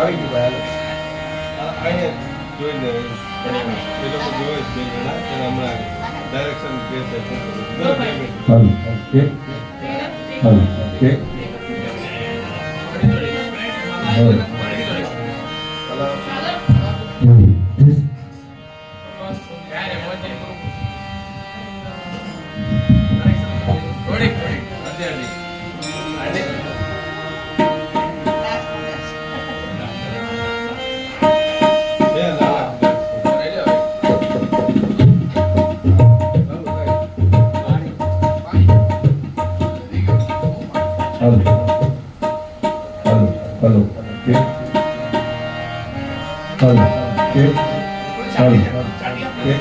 આવી ગયું ભાઈ. અહીંયા જોઈને એ લોકો જોવે જ બે જણા અને હમણાં ડાયરેક્શન કે છે હાલ ઓકે હાલ ઓકે હાલ Hello. Okay. Hello. Okay. Hello. Okay.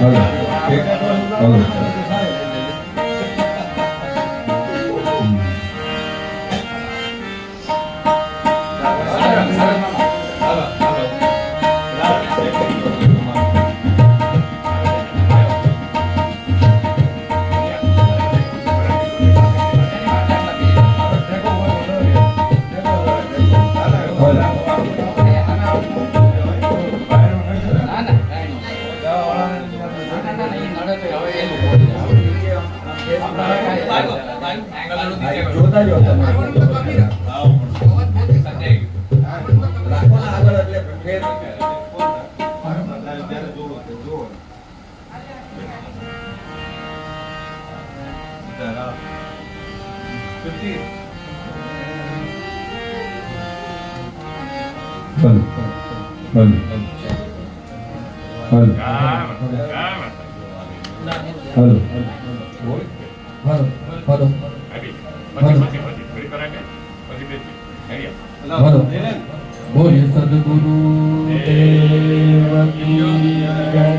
Hello. Okay. Hello. જોતા જો તમે આગળ એટલે ફેર बोलिए सद्गुरु देव की जय।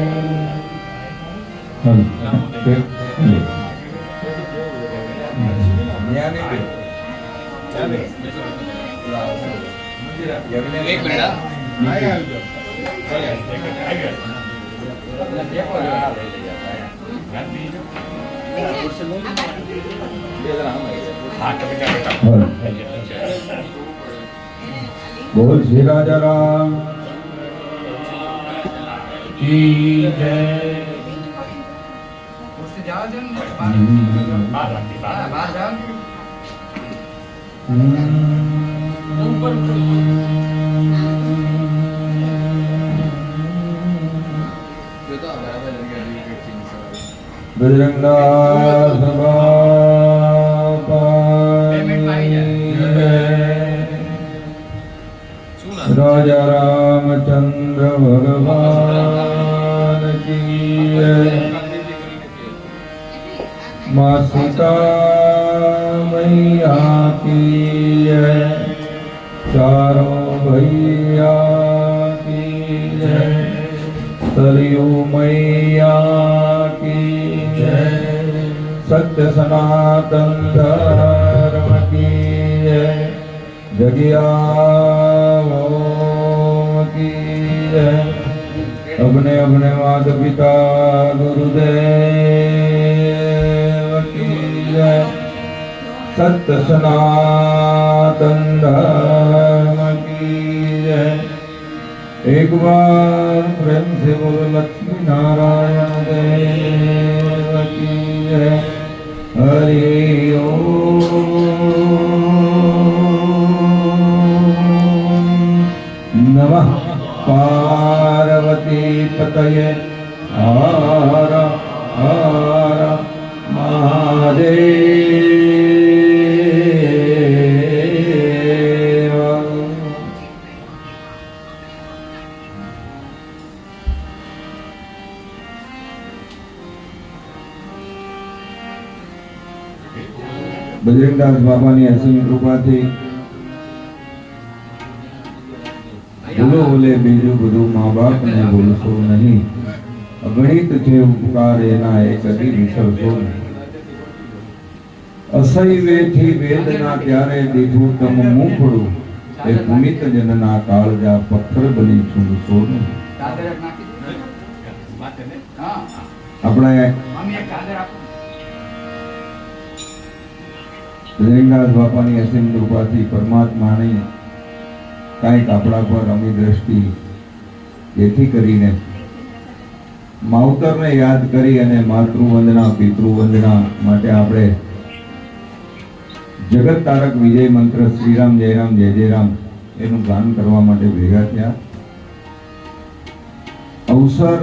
एक मिनट बोल श्री राजा राम की जय। बजरंगदास बाबा राजा रामचंद्र भगवान की माँ सीता मैया की चारों भैया की जय। सरयू मैया की जय। सत्य सनातन धर्म की जय। जगिया की जय। अपने अपने माता पिता गुरुदेव की जय। सत्य सनातन धर्म की जय। एक बार प्रेम से बोलो लक्ष्मी नारायण देव की जय। हरि ओम नमः पार्वती पतये हर हर महादेव। बजरंगदास बाबाની અસીમ કૃપાથી બોલો બોલે બીજું બધું મા બાપને બોલશો નહીં। અગણિત છે ઉપકાર એના એ કદી વિસરશો નહીં। અસૈવેથી વેદના ત્યારે દીધું તમ મુખડું એ પુનિત જનના કાળજા પથ્થર બની છું સોનું। આપણે બજરંગદાસ બાપાની અસીમ કૃપાથી પરમાત્માની કાંઈક આપણા પર અમી દ્રષ્ટિ, જેથી કરીને માવતરને યાદ કરી અને માતૃવંદના પિતૃવંદના માટે આપણે જગત તારક વિજય મંત્ર શ્રીરામ જય રામ જય જય રામ એનું ગાન કરવા માટે ભેગા થયા. અવસર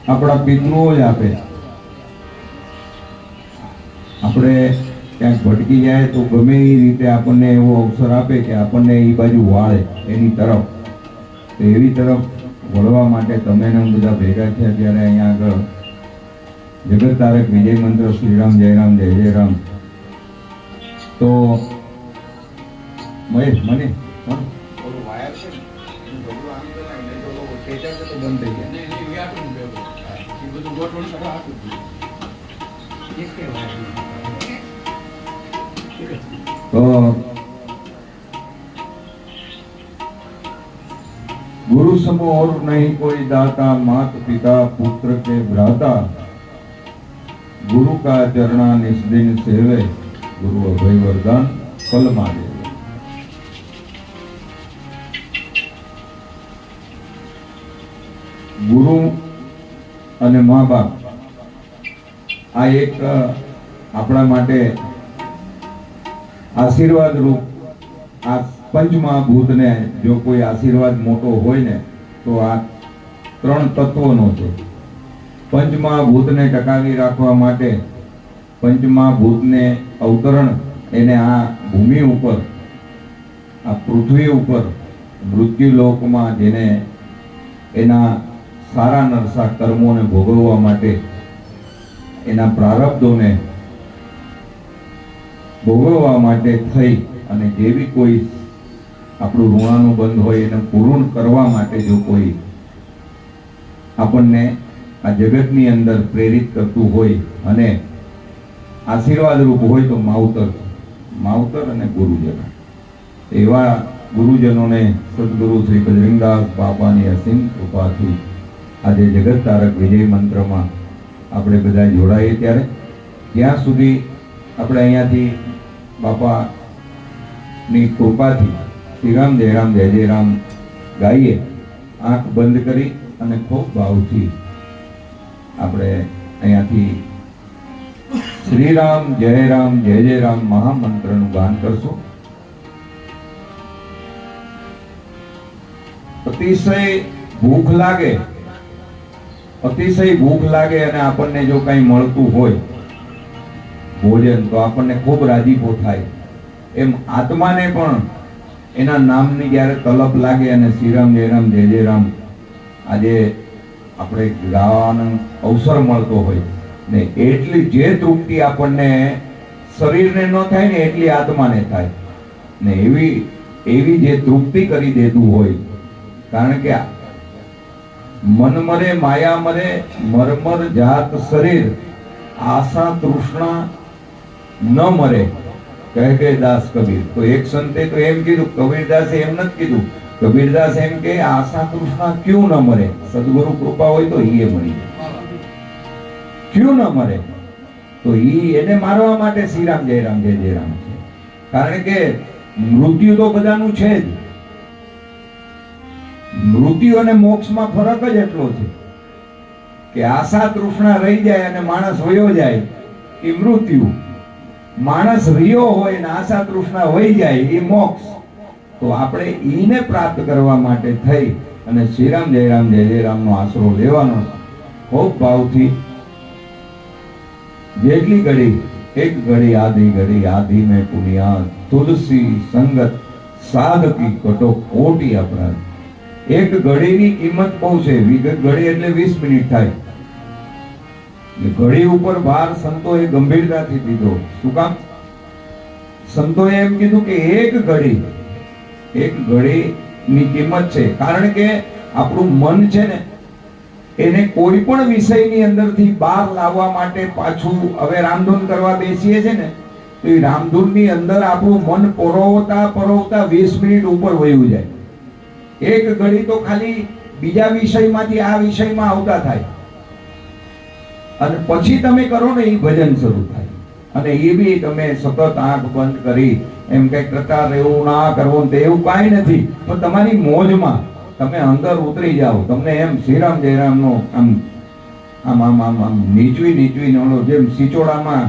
આપણા પિતૃઓ જ આપે. આપણે ક્યાંક ભટકી જાય તો ગમે એ રીતે આપણને એવો અવસર આપે કે આપણને એ બાજુ વાળે એની તરફ. તો એવી તરફ વળવા માટે તમે ને હું બધા ભેગા થયા ત્યારે અહીંયા આગળ જગત તારક વિજય મંત્ર શ્રીરામ જય રામ જય જય રામ. તો મહેશ મને થોડું વાયર છે ને એનું ઢોકળું આમ તો નહીં, નહીં તો ખેંચાશે તો બંધ થઈ જાય. તો गुरु समो और नहीं कोई दाता, मात पिता पुत्र के भ्राता, गुरु का चरणा निस्दिन सेवे, गुरु अभय वरदान फल मांगे. गुरु અને મા બાપ આ એક આપણા માટે આશીર્વાદ રૂપ આ પંચમહાભૂતને જો કોઈ આશીર્વાદ મોટો હોય ને તો આ ત્રણ તત્વોનો છે. પંચમહાભૂતને ટકાવી રાખવા માટે પંચમહાભૂતને અવતરણ એને આ ભૂમિ ઉપર આ પૃથ્વી ઉપર મૃત્યુલોકમાં જેને એના સારા નરસા કર્મોને ભોગવવા માટે એના પ્રારબ્ધોને ભોગવવા માટે થઈ અને જેવી કોઈ આપણું ઋણાનુબંધ હોય એને પૂર્ણ કરવા માટે જો કોઈ આપણને આ જગતની અંદર પ્રેરિત કરતું હોય અને આશીર્વાદ રૂપ હોય તો માવતર અને ગુરુજન. એવા ગુરુજનોને સદગુરુ શ્રી બજરંગદાસ બાપાની અસીમ કૃપાથી આજે જગત તારક વિજય મંત્રમાં આપણે બધા જોડાઈએ ત્યારે ત્યાં સુધી આપણે અહીંયાથી બાપાની કૃપાથી શ્રીરામ જય રામ જય જય રામ ગાઈએ. આંખ બંધ કરી અને ખૂબ ભાવથી આપણે અહીંયાથી શ્રીરામ જય રામ જય જય રામ મહામંત્રનું ગાન કરશું. અતિશય ભૂખ લાગે અને આપણને જો કંઈ મળતું હોય ભોજન તો આપણને ખૂબ રાજીપો થાય. એમ આત્માને પણ એના નામની જ્યારે તલપ લાગે અને શ્રીરામ જય રામ જય જય રામ આજે આપણે ગાવાનો અવસર મળતો હોય ને એટલી જે તૃપ્તિ આપણને શરીરને ન થાય ને એટલી આત્માને થાય ને એવી જે તૃપ્તિ કરી દેતું હોય. કારણ કે મન મરે માયા મરે મરમર જાત શરીર આશા તૃષ્ણા ન મરે કહે દાસ કબીર. તો એક સંતે તો એમ કીધું, કબીરદાસે એમ નથી કીધું. કબીરદાસ એમ કે આશા તૃષ્ણા ક્યું ન મરે, સદગુરુ કૃપા હોય તો ઈ મરી જાય. ક્યું ન મરે તો ઈ એને મારવા માટે શ્રીરામ જય રામ જય જય રામ છે. કારણ કે મૃત્યુ તો બધાનું છે જ. મૃત્યુ અને મોક્ષમાં ફરક જ એટલો છે કે આશા તૃષ્ણા રહી જાય અને માણસ વયો જાય એ મૃત્યુ. માણસ રહ્યો હોય ને આશા તૃષ્ણા વહી જાય એ મોક્ષ. તો આપણે ઈને પ્રાપ્ત કરવા માટે થઈ અને શ્રીરામ જય રામ જય જય રામનો આશરો લેવાનો ખૂબ ભાવથી. જેટલી ઘડી એક ઘડી આધી મેં પુનિયા તુલસી સંગત સાધકી કટો કોટી અપરાધ. એક ઘડીની કિંમત બહુ છે. ઘડી એટલે 20 મિનિટ થાય. ઘડી ઉપર ભાર સંતોએ ગંભીરતાથી દીધો. શું કામ? સંતોએ એમ કીધું કે એક ઘડીની કિંમત છે. કારણ કે આપણું મન છે ને એને કોઈ પણ વિષયની અંદરથી બહાર લાવવા માટે પાછું હવે રામધૂન કરવા બેસીએ છે ને તો એ રામધૂનની અંદર આપણું મન પરોવતા 20 મિનિટ ઉપર વયું જાય. એક ઘડી તો ખાલી બીજા વિષયમાંથી આ વિષયમાં આવતા થાય અને પછી તમે કરો ને એ ભજન શરૂ થાય. અને એ બી તમે સતત આંખ બંધ કરી એમ કઈ કરતા રહેવું ના કરવું તે એવું કાંઈ નથી. પણ તમારી મોજમાં તમે અંદર ઉતરી જાઓ, તમને એમ શ્રીરામ જયરામનો આમ આમ આમ આમ આમ નીચવીને ઓલો જેમ સિચોડામાં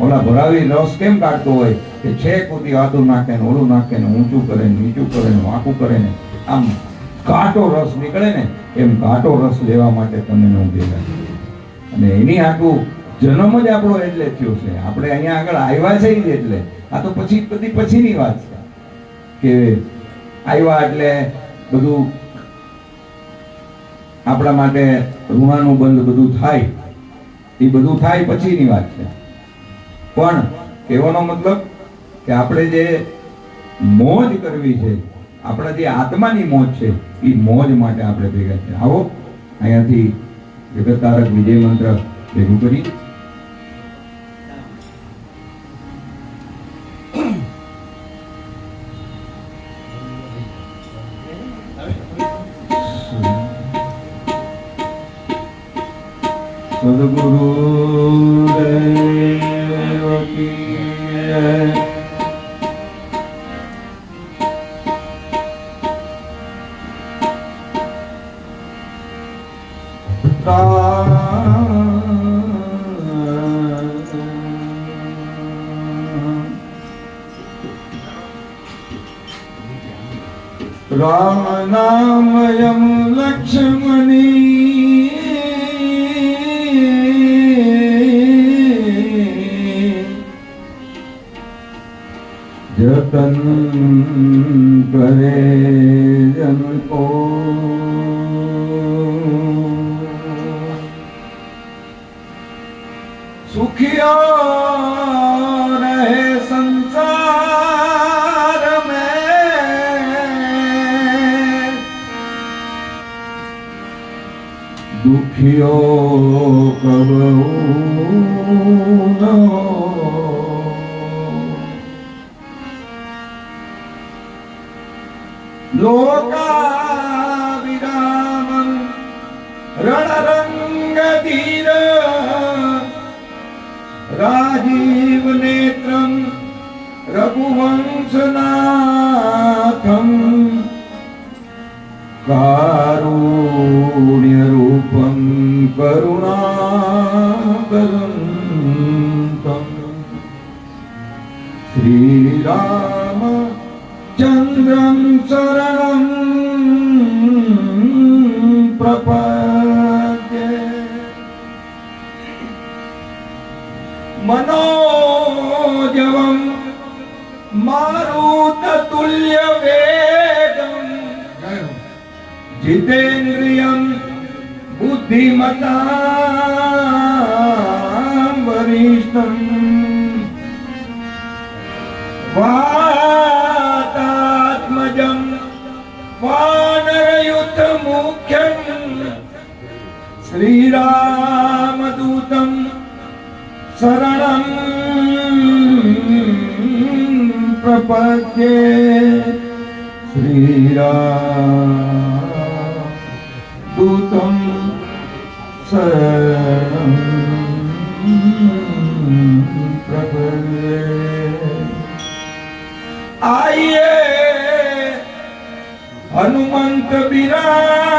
ઓલા ભરાવી રસ કેમ કાઢતો હોય કે છેક સુધી આદુ નાખે ને ઓલું નાખે ને ઊંચું કરે ને નીચું કરે ને વાંકું કરે ને આમ ઘાટો રસ નીકળે ને એમ ઘાટો રસ લેવા માટે તમે ન ભેગા. અને એની આખું જન્મ જ આપણો એટલે થયો છે. આપણે અહીંયા આગળ આવ્યા છે જ એટલે. આ તો પછી બધી પછીની વાત છે કે આવ્યા એટલે બધું આપણા માટે ઋણાનું બંધ બધું થાય, એ બધું થાય પછીની વાત છે. પણ કહેવાનો મતલબ કે આપણે જે મોજ કરવી છે, આપણા જે આત્માની મોજ છે, એ મોજ માટે આપણે ભેગા છે. આવો અહીંયાથી જગત તારક વિજય મંત્ર ભેગું કરી. સદગુરુ દેવ કી જય. રામ નામયમ લક્ષ્મણી જતન કરે જન કો સુખિયા રહે સંસાર મેં, દુખિયો કબહુ ન હો. લોકા વિરામં રણરંગ ધીર રાજીવ નેત્રમ રઘુવંશનાથમ કારુણ્ય રૂપમ કરુણાકરંતમ શ્રીરામ ચંદ્રમ શરણમ પ્રપદ્યે. मनोजवं मारुततुल्य वेगं जितेन्द्रियं बुद्धिमतां वरिष्ठं वातात्मजं वानरयुतमुख्यं श्रीरामदूतं शरणं प्रपद्ये. श्रीरामदूतं शरणं प्रपद्ये. आइए हनुमंत बिराजिए,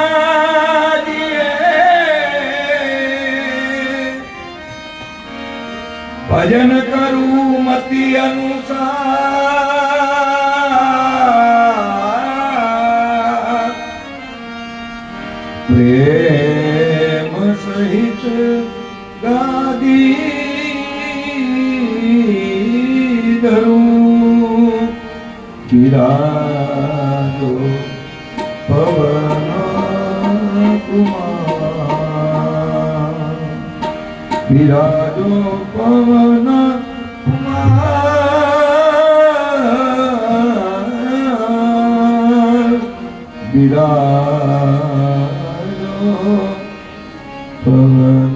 भजन करूं मति अनुसार, प्रेम सहित गादी धरूं, विराजो पवन कुमार, विराजो पवन कुमार, विराजो पवन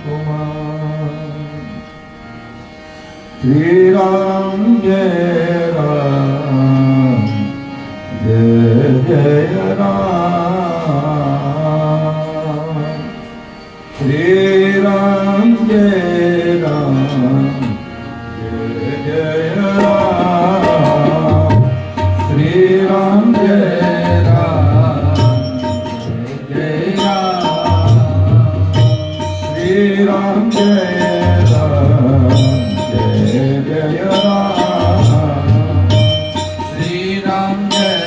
कुमार. श्री राम जय राम जय जय राम. श्री राम जय राम जय जय राम जय जय राम श्री राम जय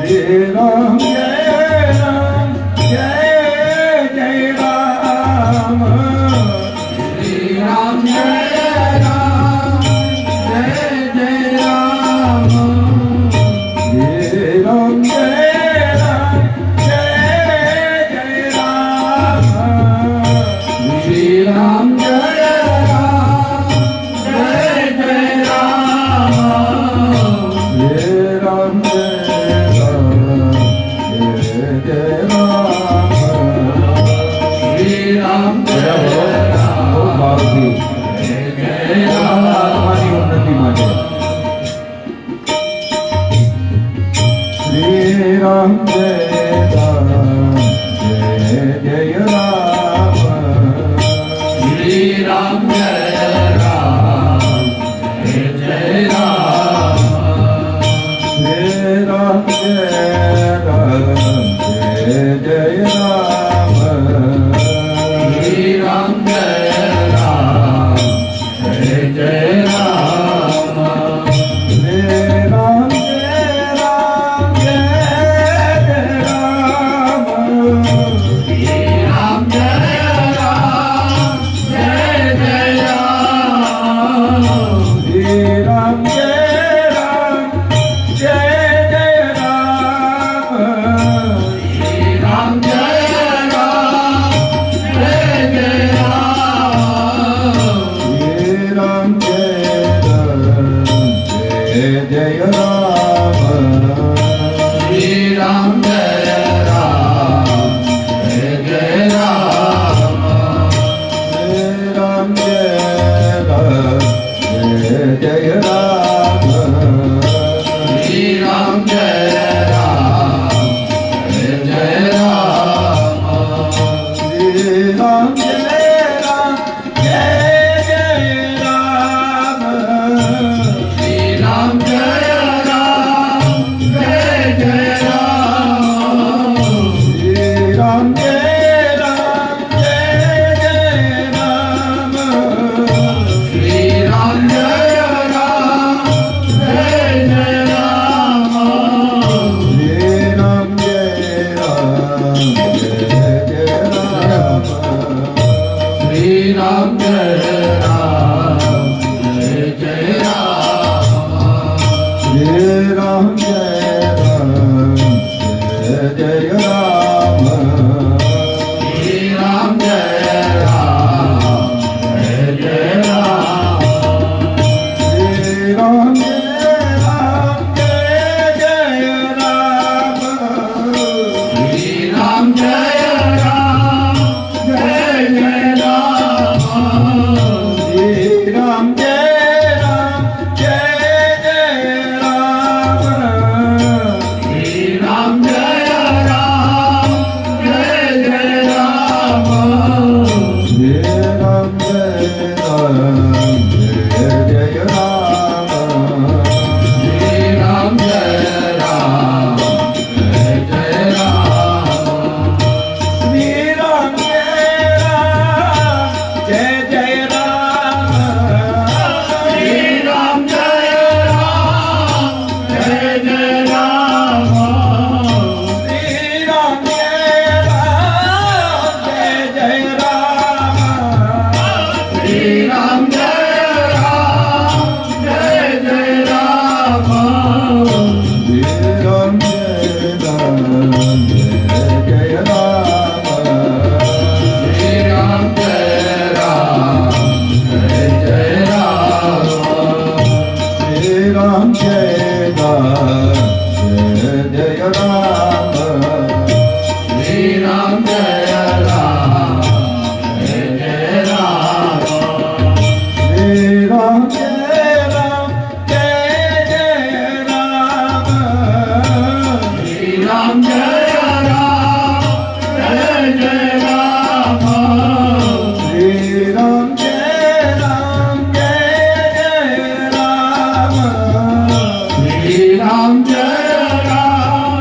श्री राम जय राम श्री राम जय राम जय राम श्री राम जय राम आत्मानी उन्नति માટે श्री राम जय राम श्री राम जय राम श्री राम जय राम श्री राम जय राम श्री राम जय राम श्री राम जय राम श्री राम जय राम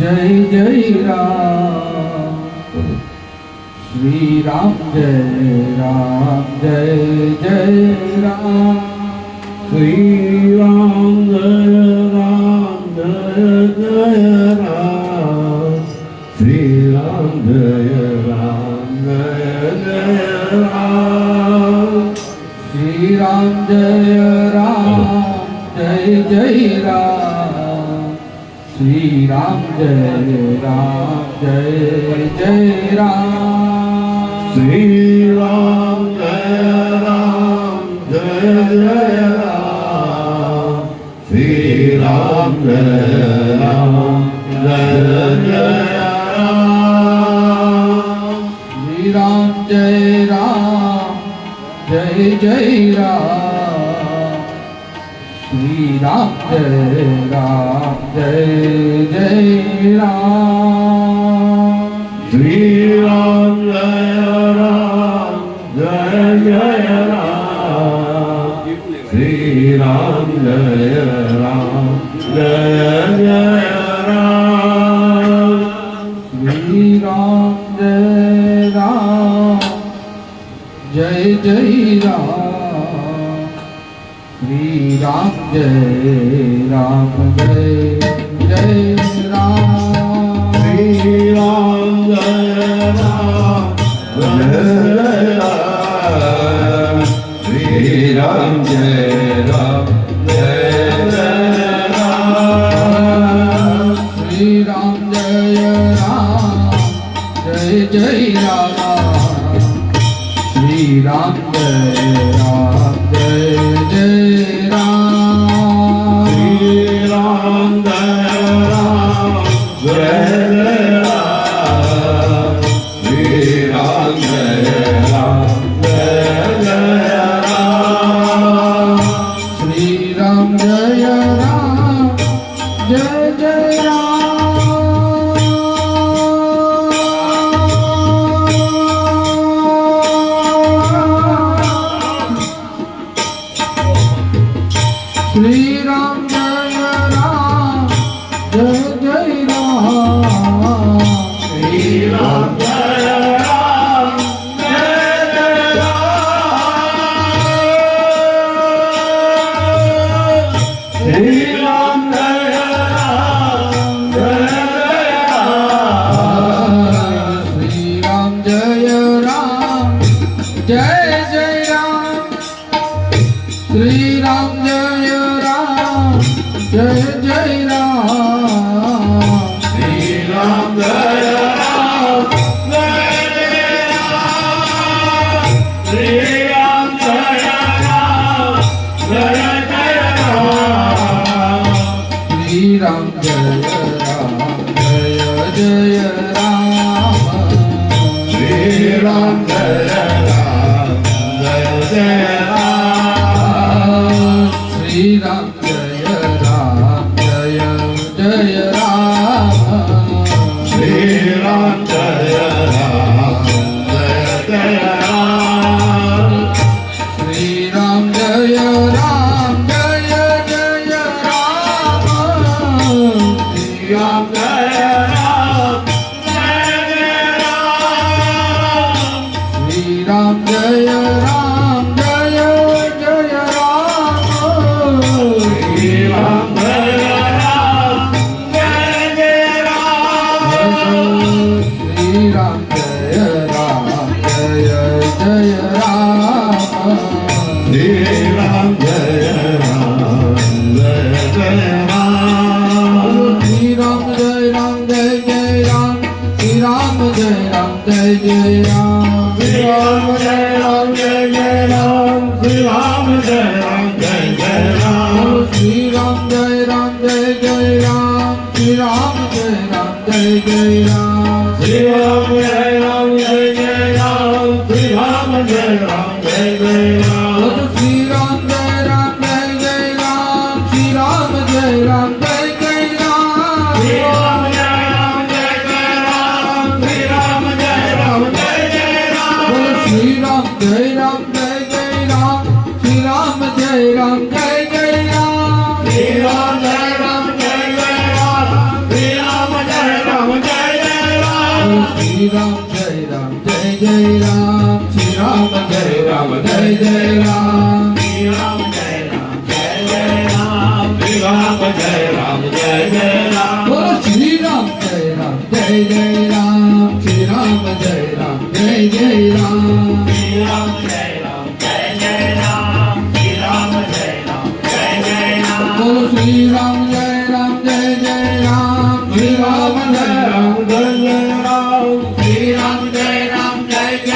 जय जय राम श्री राम जय जय राम श्री राम जय जय राम श्री राम जय जय राम श्री राम जय जय राम श्री राम जय जय राम श्री राम जय जय राम श्री राम जय जय राम श्री राम जय जय राम श्री राम जय जय राम श्री राम जय जय राम श्री राम जय जय राम श्री राम जय जय राम श्री राम जय जय राम श्री राम जय राम जय श्री राम जय जय राम श्री राम जय जय राम श्री राम श्री राम जय जय राम श्री राम जय जय राम श्री राम श्री राम जय जय राम श्री राम जय जय राम श्री राम श्री राम जय जय राम श्री राम जय जय राम श्री राम जय जय राम श्री राम जय जय राम श्री राम जय जय राम श्री राम जय श्री राम जय जय राम श्री राम श्री राम जय जय राम श्री राम जय जय राम श्री राम जय जय राम श्री राम जय जय राम श्री राम जय जय राम श्री राम जय जय राम श्री राम जय जय राम श्री राम जय जय राम श्री राम जय जय राम श्री राम जय जय राम श्री राम जय जय राम श्री राम जय जय राम श्री राम जय राम श्री राम जय जय राम श्री राम जय जय राम श्री राम जय जय राम श्री राम जय जय राम श्री राम जय जय राम श्री राम जय राम जय जय राम श्री राम जय राम जय जय राम बोलो श्री राम जय राम जय जय राम श्री राम जय राम जय जय राम श्री राम जय राम जय जय राम श्री राम जय राम जय जय राम बोलो श्री राम जय राम जय जय राम श्री राम जय राम जय जय राम श्री राम जय राम जय जय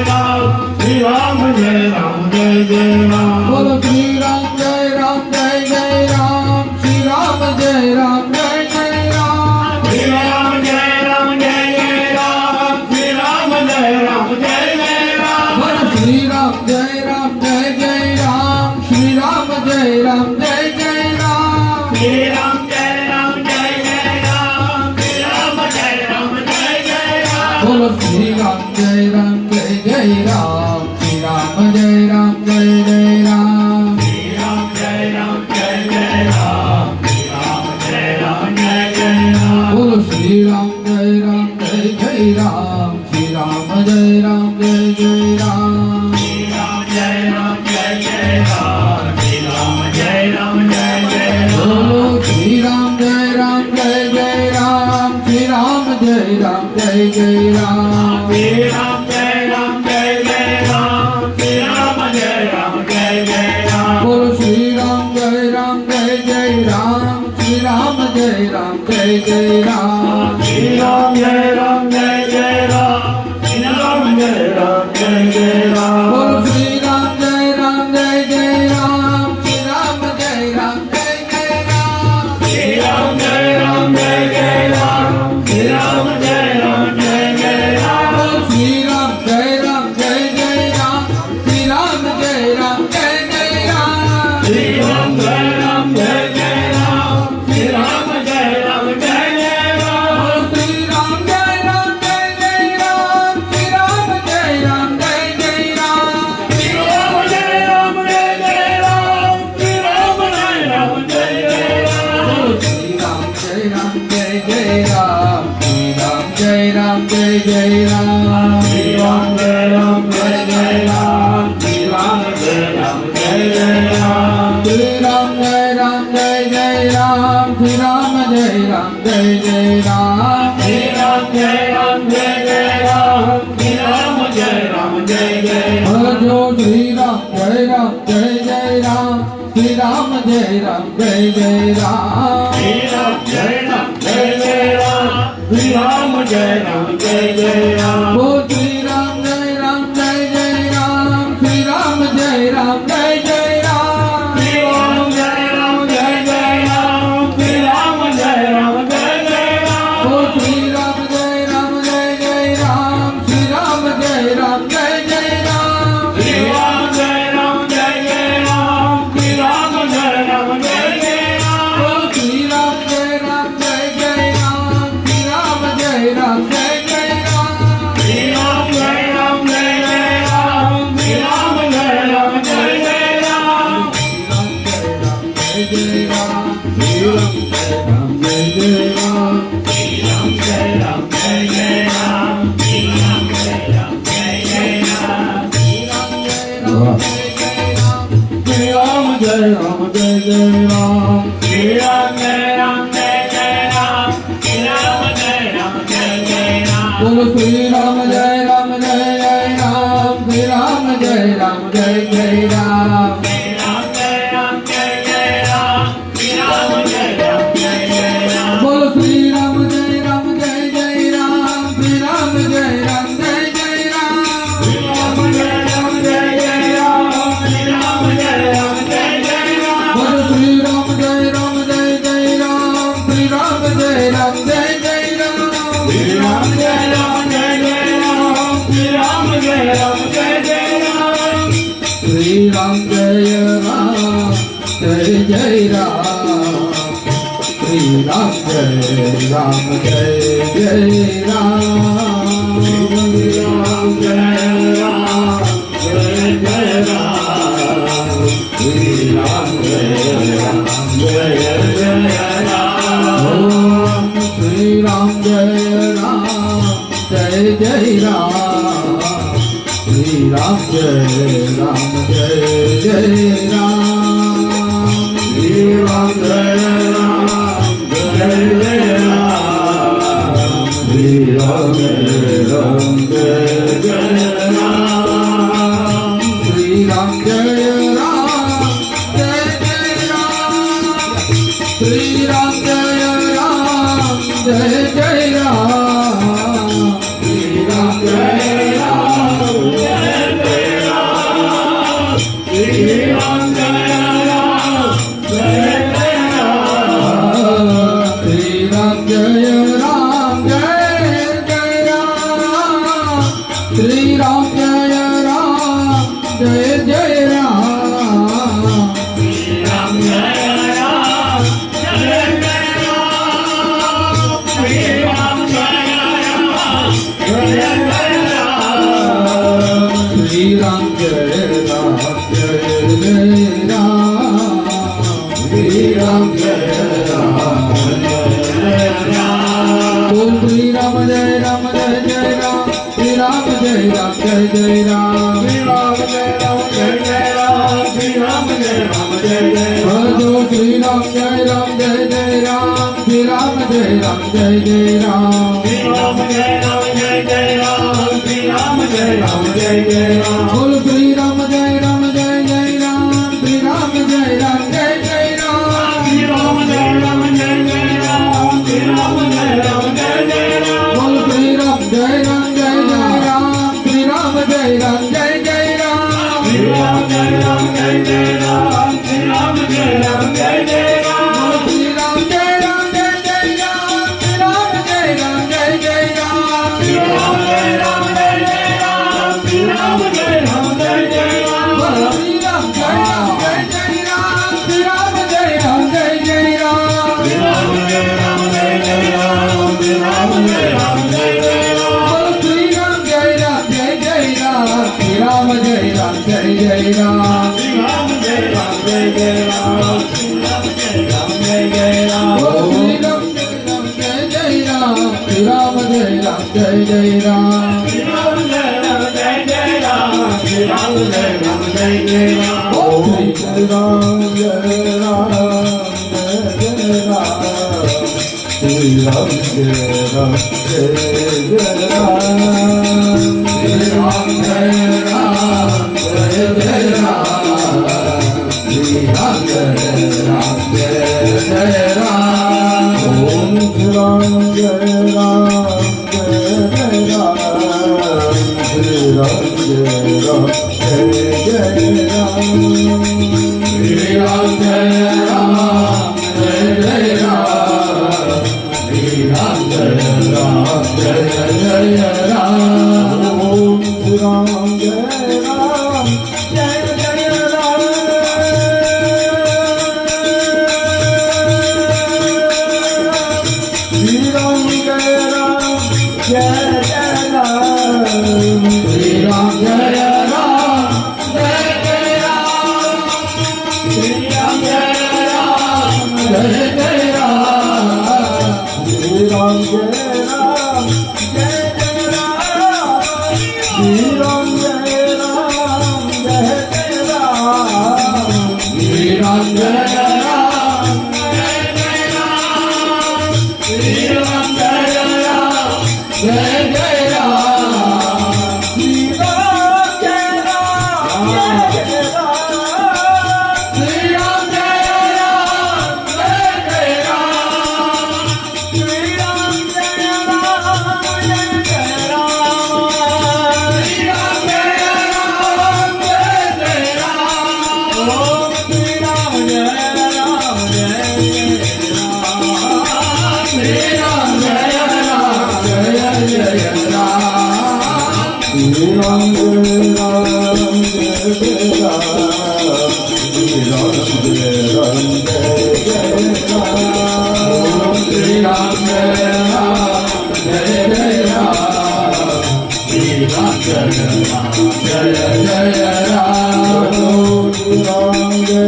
राम श्री राम जय राम जय जय राम बोलो श्री राम जय राम जय जय राम श्री राम जय राम जय जय राम श्री राम जय राम जय जय राम श्री राम जय राम जय जय राम बोलो श्री राम जय राम जय जय राम श्री राम जय राम जय जय राम श्री राम जय राम जय जय राम श्री राम जय राम जय जय राम बोलो श्री राम जय राम जय जय राम श्री राम जय राम जय जय राम श्री राम जय राम जय जय राम श्री राम जय राम जय जय राम बोलो श्री राम जय राम जय जय राम श्री राम जय राम जय जय राम श्री राम जय राम जय जय राम श्री राम जय राम जय जय राम बोलो श्री राम जय राम जय जय राम श्री राम जय राम जय जय राम श्री राम जय राम जय जय राम श्री राम जय राम जय जय राम बोलो श्री राम जय राम जय जय राम श्री राम जय राम जय जय राम श्री राम जय राम जय जय राम श्री राम जय राम जय जय राम बोलो श्री राम जय राम जय जय राम श्री राम जय राम जय जय राम श्री राम जय राम जय जय राम श्री राम जय राम जय जय राम बोलो श्री राम जय राम जय जय राम श्री राम जय राम जय जय राम श्री राम जय राम जय जय राम श्री राम जय राम जय जय राम बोलो श्री राम जय राम जय जय राम श्री राम जय राम जय जय राम श्री राम जय राम जय जय राम श्री राम जय राम जय जय राम बोलो श्री राम जय राम जय जय राम श्री राम जय राम जय जय राम श्री राम जय राम जय जय राम श्री राम जय राम जय जय राम बोलो श्री राम जय राम जय जय राम श्री राम जय राम जय जय राम श्री राम जय राम जय जय राम श्री राम जय राम जय जय राम श्री राम जय राम जय जय राम श्री राम जय राम जय जय राम श्री राम जय राम जय जय राम श्री राम जय राम जय जय राम जो श्री राम जय राम जय जय राम श्री राम जय राम जय जय राम श्री राम जय राम जय जय राम श्री राम जय राम जय जय राम वो श्री राम जय राम जय जय राम श्री राम जय राम जय जय राम श्री राम जय राम जय जय राम श्री राम जय राम जय जय राम वो श्री राम जय राम जय जय राम श्री राम जय राम जय जय राम श्री राम जय राम जय जय राम श्री राम जय राम जय जय राम वो श्री राम जय राम जय जय राम श्री राम जय राम जय जय राम श्री राम जय राम जय जय राम श्री राम जय राम जय जय राम जय जय राम श्री राम जय राम जय जय राम श्री राम जय राम जय जय राम श्री राम जय राम जय जय राम श्री राम जय राम जय जय राम श्री राम जय राम जय जय राम श्री राम जय राम जय जय राम श्री राम जय राम जय जय राम बोलो श्री राम जय राम जय जय राम श्री राम जय राम जय जय राम श्री राम जय राम जय जय राम श्री राम जय राम जय जय राम बोलो श्री राम जय राम जय जय राम श्री राम जय राम जय जय राम श्री राम जय राम जय जय राम श्री राम जय राम जय जय राम बोलो श्री राम जय राम जय जय राम श्री राम जय राम जय जय राम श्री राम जय राम जय जय राम श्री राम जय राम जय जय राम श्री राम जय राम जय जय राम श्री राम जय राम जय जय राम श्री राम जय राम जय जय Ram Shri Ram Jai Ram Jai Jai Ram. Om Shri Ram Jai Ram Jai Jai Ram. Shri Ram Jai Ram Jai Jai Ram. Shri Ram Jai Ram Jai Jai Ram. Shri Ram Jai Ram Jai Jai Ram. Shri Ram Jai Ram Jai Jai Ram. Shri Ram Jai Ram Jai Jai Ram. Shri Ram Jai Ram Jai Jai Ram. Shri Ram Jai Ram Jai Jai Ram. Shri Ram Jai Ram Jai Jai Ram. Shri Ram Jai Ram Jai Jai Ram. Shri Ram Jai Ram Jai Jai Ram. Shri Ram Jai Ram Jai Jai Ram. Shri Ram Jai Ram Jai Jai Ram. Shri Ram Jai Ram Jai Jai Ram. Bol Shri Ram Jai Ram Jai Jai Ram. Shri Ram Jai Ram Jai Jai Ram. Shri Ram Jai Ram Jai Jai Ram. Shri Ram Jai Ram Jai Jai Ram. Bhajo Shri Ram Jai Ram Jai Jai Ram. Shri Ram Jai Ram Jai Jai Ram. Shri Ram Jai Ram Jai Jai Ram. Shri Ram Jai Ram Jai Jai Ram. Bol Shri Ram Jai Ram Jai Jai Ram. Shri Ram Jai Ram Jai Jai Ram. Shri Ram Jai Ram Jai Jai Ram. Shri Ram Jai Ram Jai Jai Ram. Bol Shri Ram Jai Ram Jai Jai Ram. Shri Ram Jai Ram Jai Jai Ram. Shri Ram Jai Ram Jai Jai Ram. Shri Ram Jai Ram Jai Jai Ram. Bol Shri Ram Jai Ram Jai Jai Ram. Shri Ram Jai Ram Jai Jai Ram. Shri Ram Jai Ram Jai Jai Ram. Shri Ram Jai Ram Jai Jai Ram. Bol Shri Ram Jai Ram Jai Jai Ram. Shri Ram Jai Ram Jai Jai Ram. Shri Ram Jai Ram Jai Jai Ram. Shri Ram Jai Ram Jai Jai Ram. Bol Shri Ram Jai Ram Jai Jai Ram. Shri Ram Jai Ram Jai Jai Ram. Shri Ram Jai Ram Jai Jai Ram. Shri Ram Jai Ram Jai Jai Ram. Bol Shri Ram Jai Ram Jai Jai Ram. Shri Ram Jai Ram Jai Jai Ram. Shri Ram Jai Ram Jai Jai Ram. Shri Ram Jai Ram Jai Jai Ram. Om Shri Ram Jai Ram Jai Jai Ram. Shri Ram Jai Ram Jai Jai Ram. Shri Ram Jai Ram Jai Jai Ram. Shri Ram Jai Ram Jai Jai Ram. Om Shri Ram Jai Ram Jai Jai Ram. Shri Ram Jai Ram Jai Jai Ram. Shri Ram Jai Ram Jai Jai Ram. Shri Ram Jai Ram Jai Jai Ram. Om Shri Ram Jai Ram Jai Jai Ram. Shri Ram Jai Ram Jai Jai Ram. Shri Ram Jai Ram Jai Jai Ram. Shri Ram Jai Ram Jai Jai Ram. Shri Ram Jai Ram Jai Jai Ram. Shri Ram Jai Ram Jai Jai Ram. Shri Ram Jai Ram Jai Jai Ram. Shri Ram Jai Ram Jai Jai Ram. Shri Ram Jai Ram Jai Jai Ram. Shri Ram Jai Ram Jai Jai Ram. Shri Ram Jai Ram Jai Jai Ram. Shri Ram Jai Ram Jai Jai Ram. Om Shri Ram Jai Ram Jai Jai Ram. Shri Ram Jai Ram Jai Jai Ram. Shri Ram Jai Ram Jai Jai Ram. Shri Ram Jai Ram Jai Jai Ram. Om Shri Ram Jai Ram Jai Jai Ram. Shri Ram Jai Ram Jai Jai Ram. Om Shri Ram Jai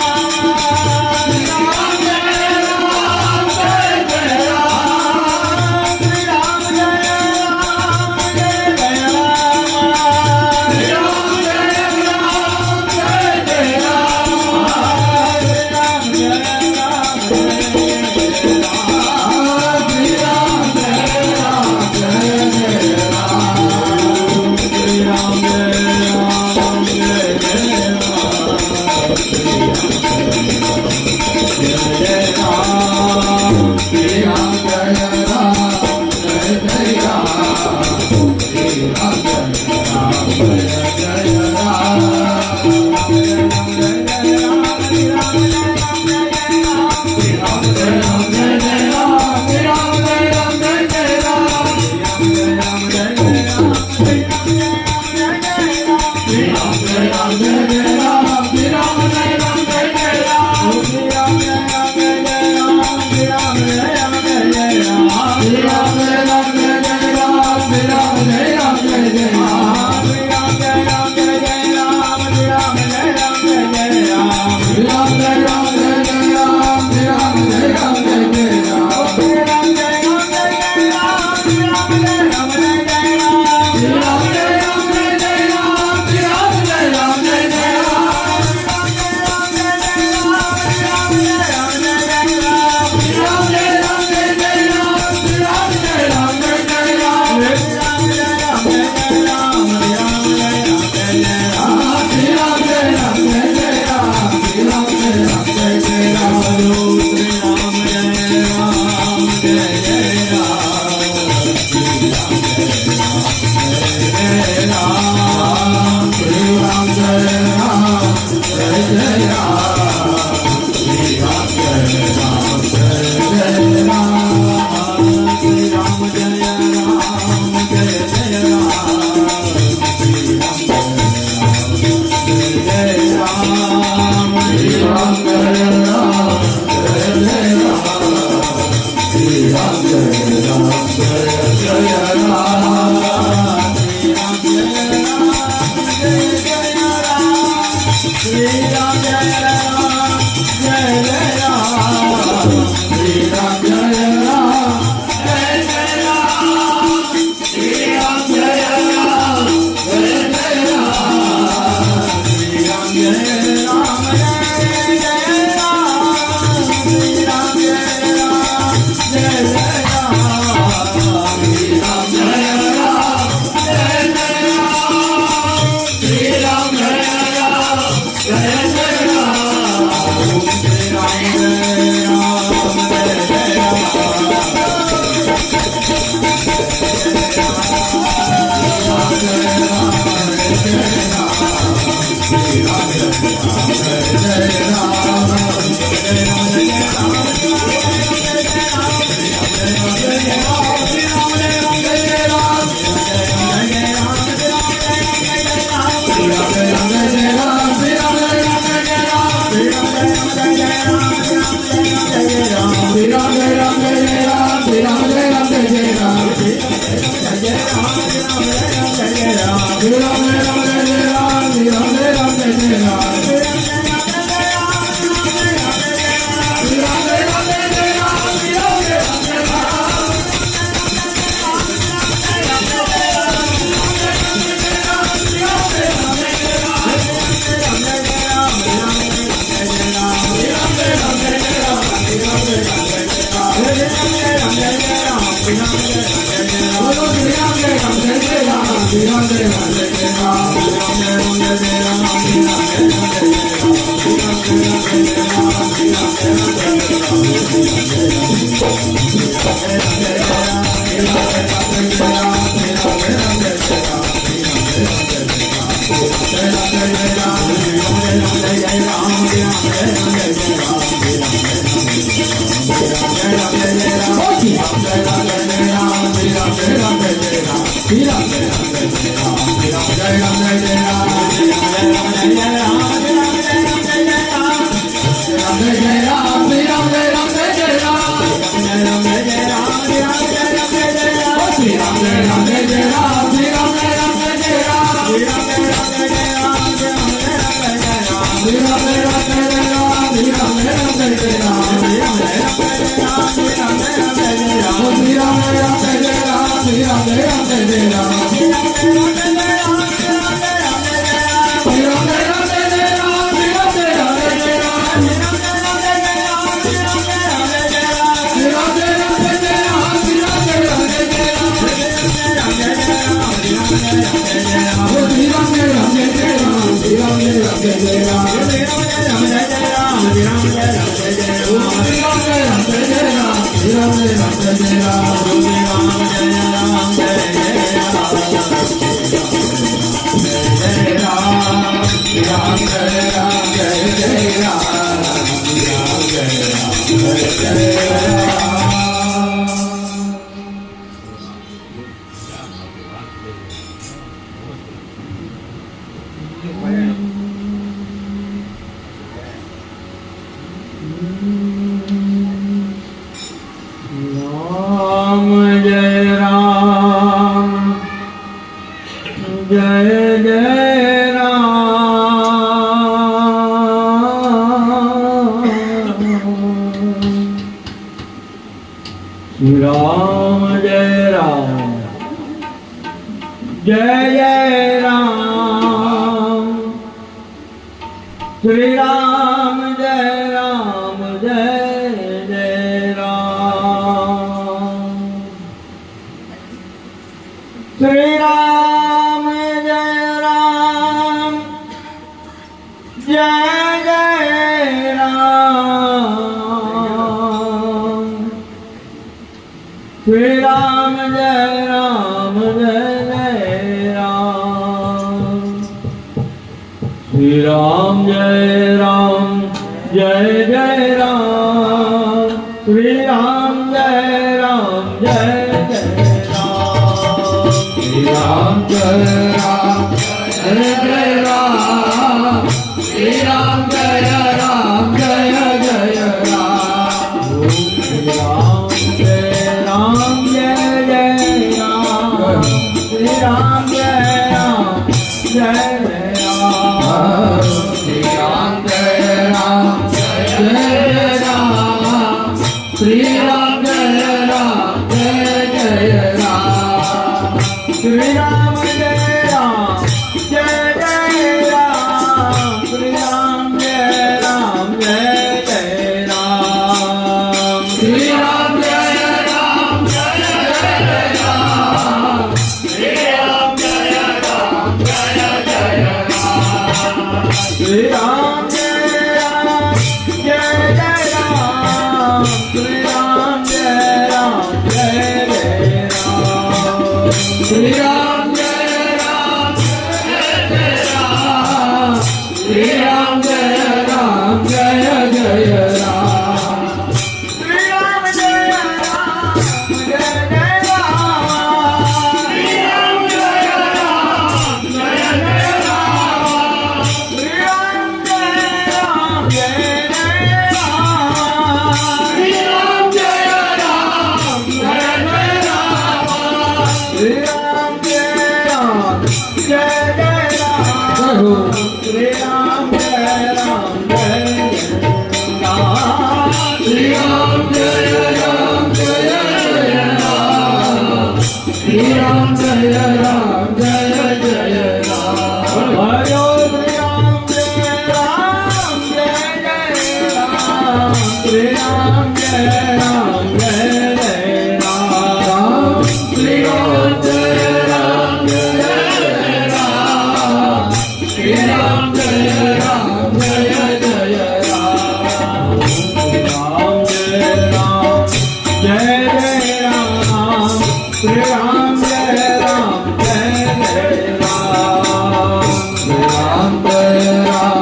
Shri Ram जय राम जय जय राम श्री राम जय राम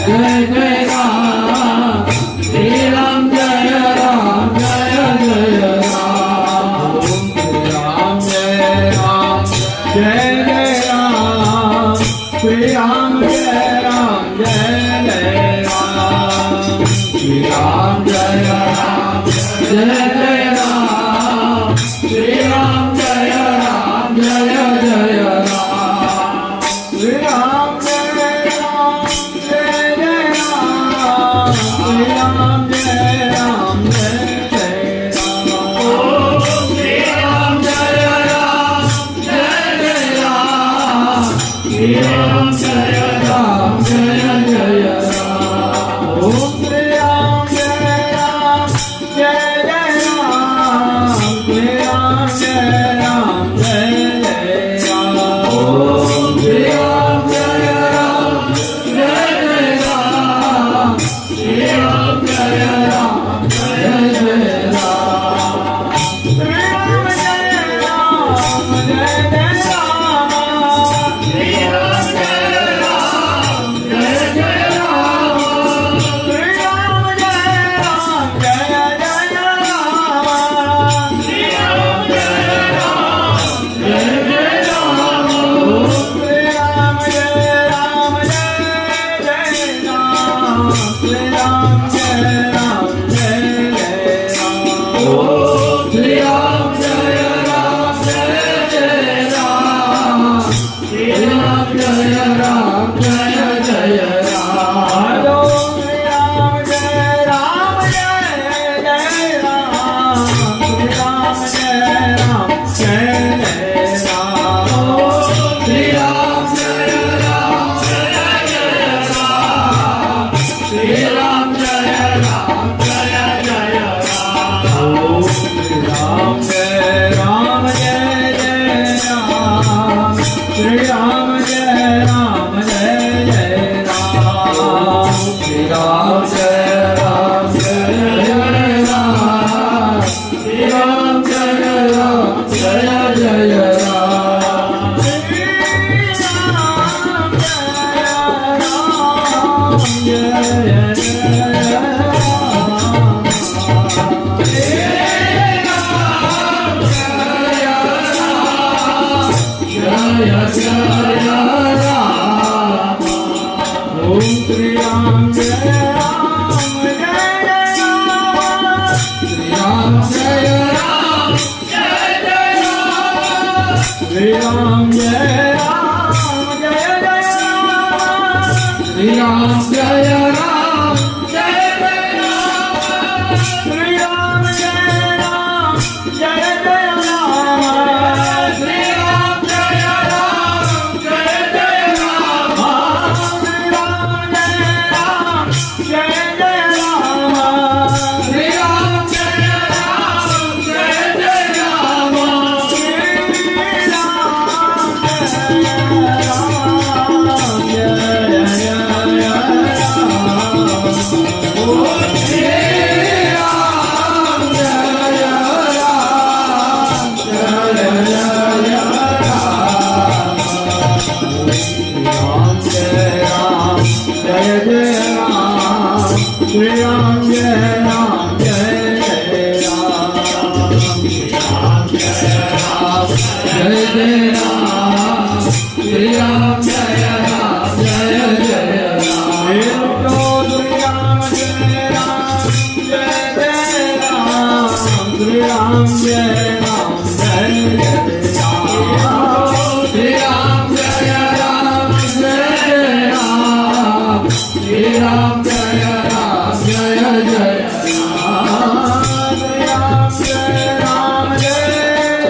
जय जय राम श्री राम जय राम जय जय राम श्री राम जय राम जय जय राम श्री राम जय राम जय जय राम श्री राम जय राम जय जय राम श्री राम जय राम जय जय राम श्री राम जय राम जय जय राम श्री राम जय राम जय जय राम श्री राम जय राम जय जय राम श्री राम जय राम जय जय राम ओम श्री राम जय राम जय जय राम श्री राम जय राम जय जय राम ओम श्री राम जय राम जय जय राम श्री राम जय राम जय जय राम श्री राम जय राम जय जय राम श्री राम जय राम जय जय राम श्री राम जय राम जय जय राम श्री राम जय राम जय जय राम श्री राम जय राम जय जय राम श्री राम जय राम जय जय राम ओम श्री राम जय राम जय जय राम श्री राम जय राम जय जय राम हरो श्री राम जय राम जय जय राम श्री राम जय राम जय जय राम श्री राम जय राम जय जय राम श्री राम जय राम जय जय राम श्री राम जय राम जय जय राम श्री राम जय राम जय जय राम श्री राम जय राम जय जय राम श्री राम जय राम जय जय राम श्री राम जय राम जय ओम श्री राम जय राम जय जय राम श्री राम जय राम जय जय राम श्री राम जय राम जय जय राम श्री राम जय राम जय जय राम श्री राम जय राम जय जय राम श्री राम जय राम जय जय राम श्री राम जय राम जय जय राम श्री राम जय राम जय जय राम श्री राम जय राम जय श्री राम जय राम जय जय राम जय जय राम श्री राम जय राम जय जय राम श्री राम जय राम जय जय राम श्री राम जय राम जय जय राम श्री राम जय राम जय जय राम श्री राम जय राम जय जय राम श्री राम जय राम जय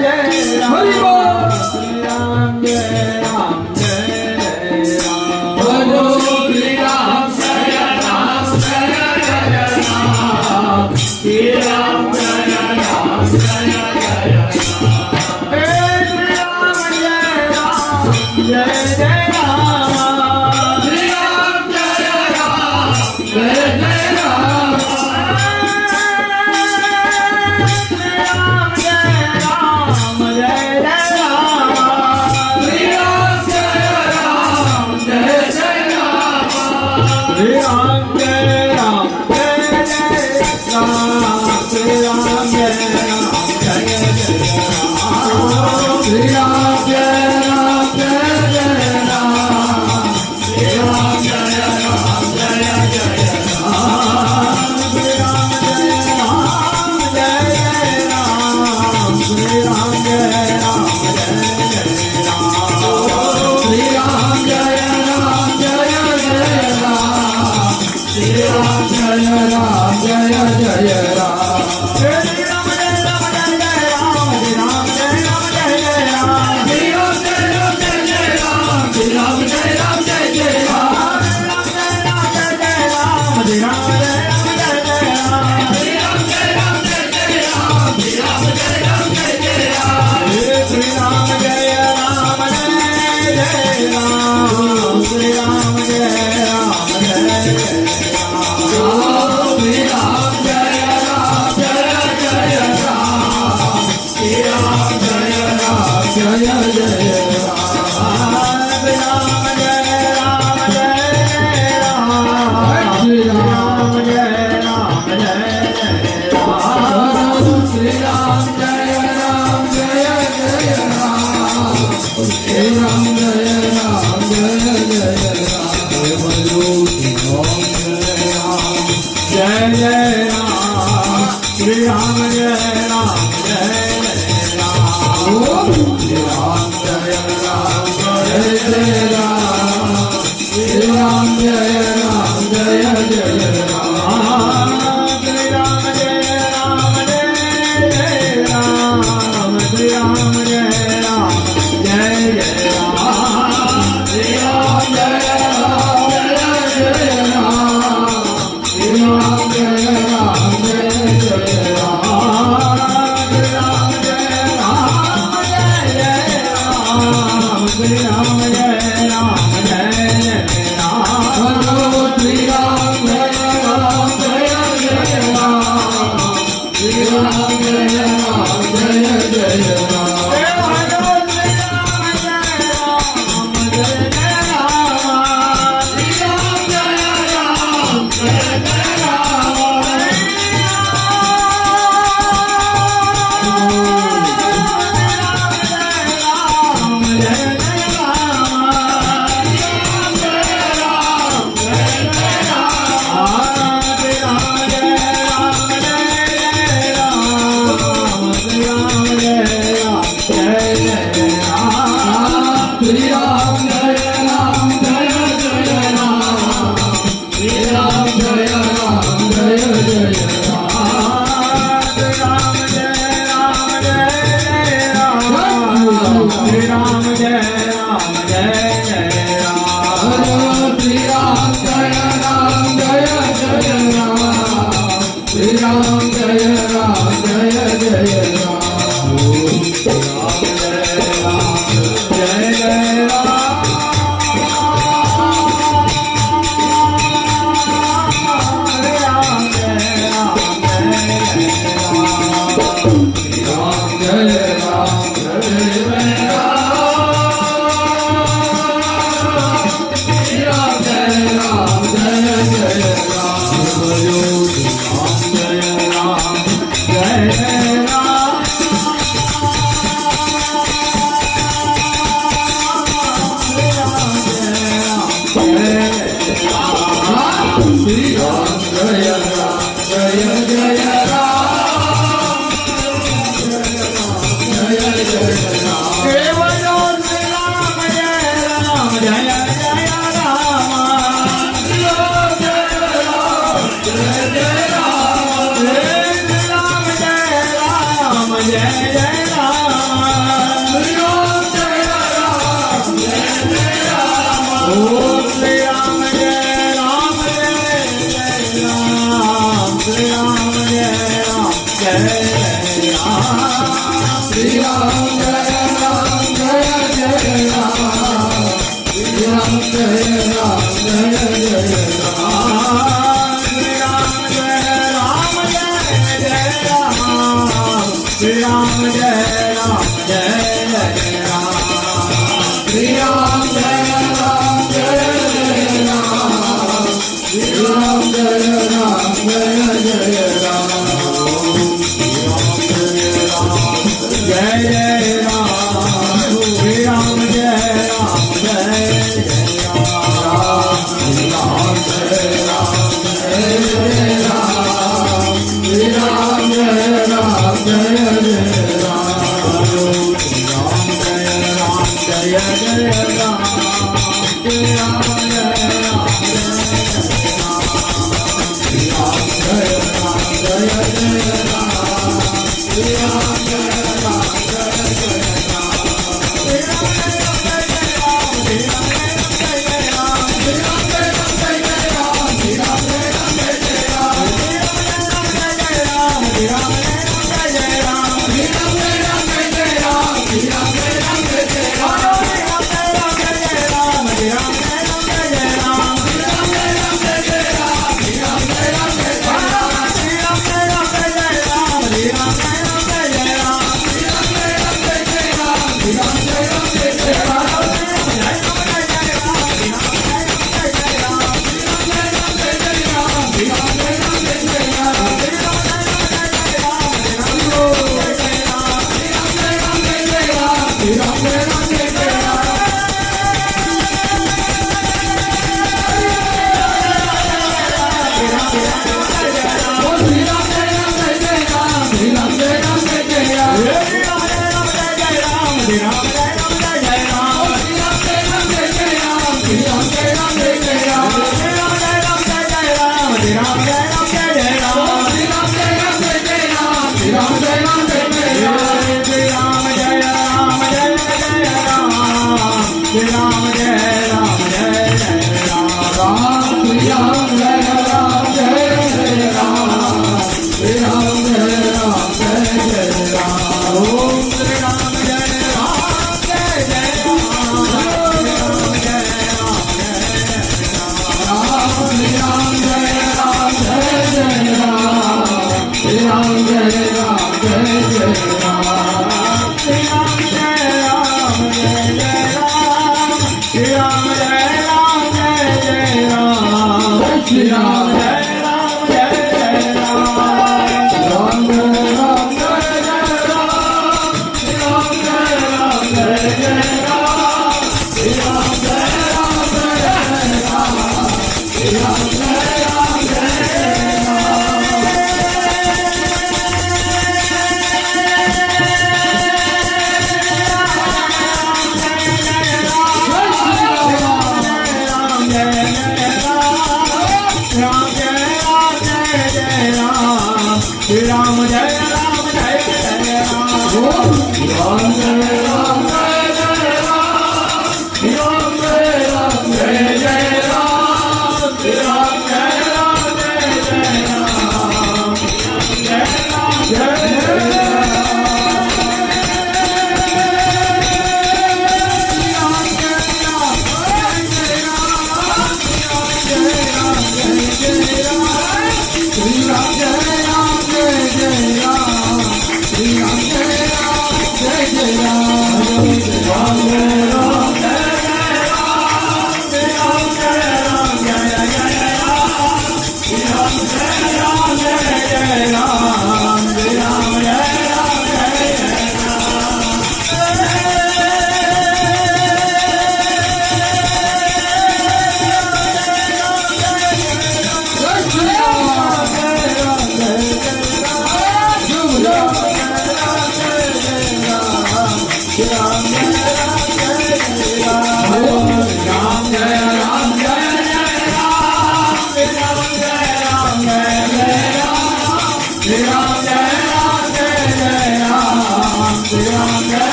जय राम हरि बोल। श्री राम जय राम जय जय राम बोलो श्री राम जय राम जय जय राम श्री राम जय राम जय जय राम हे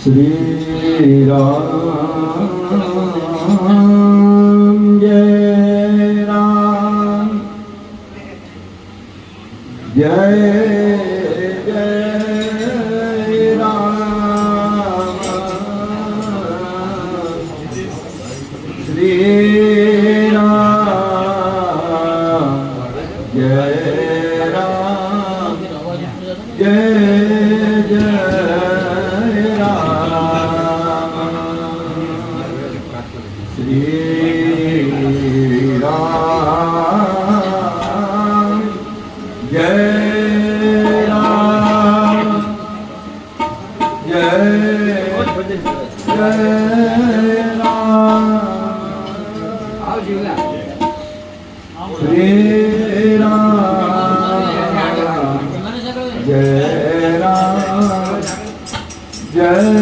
श्री राम जय राम जय जय राम श्री राम जय राम जय Jai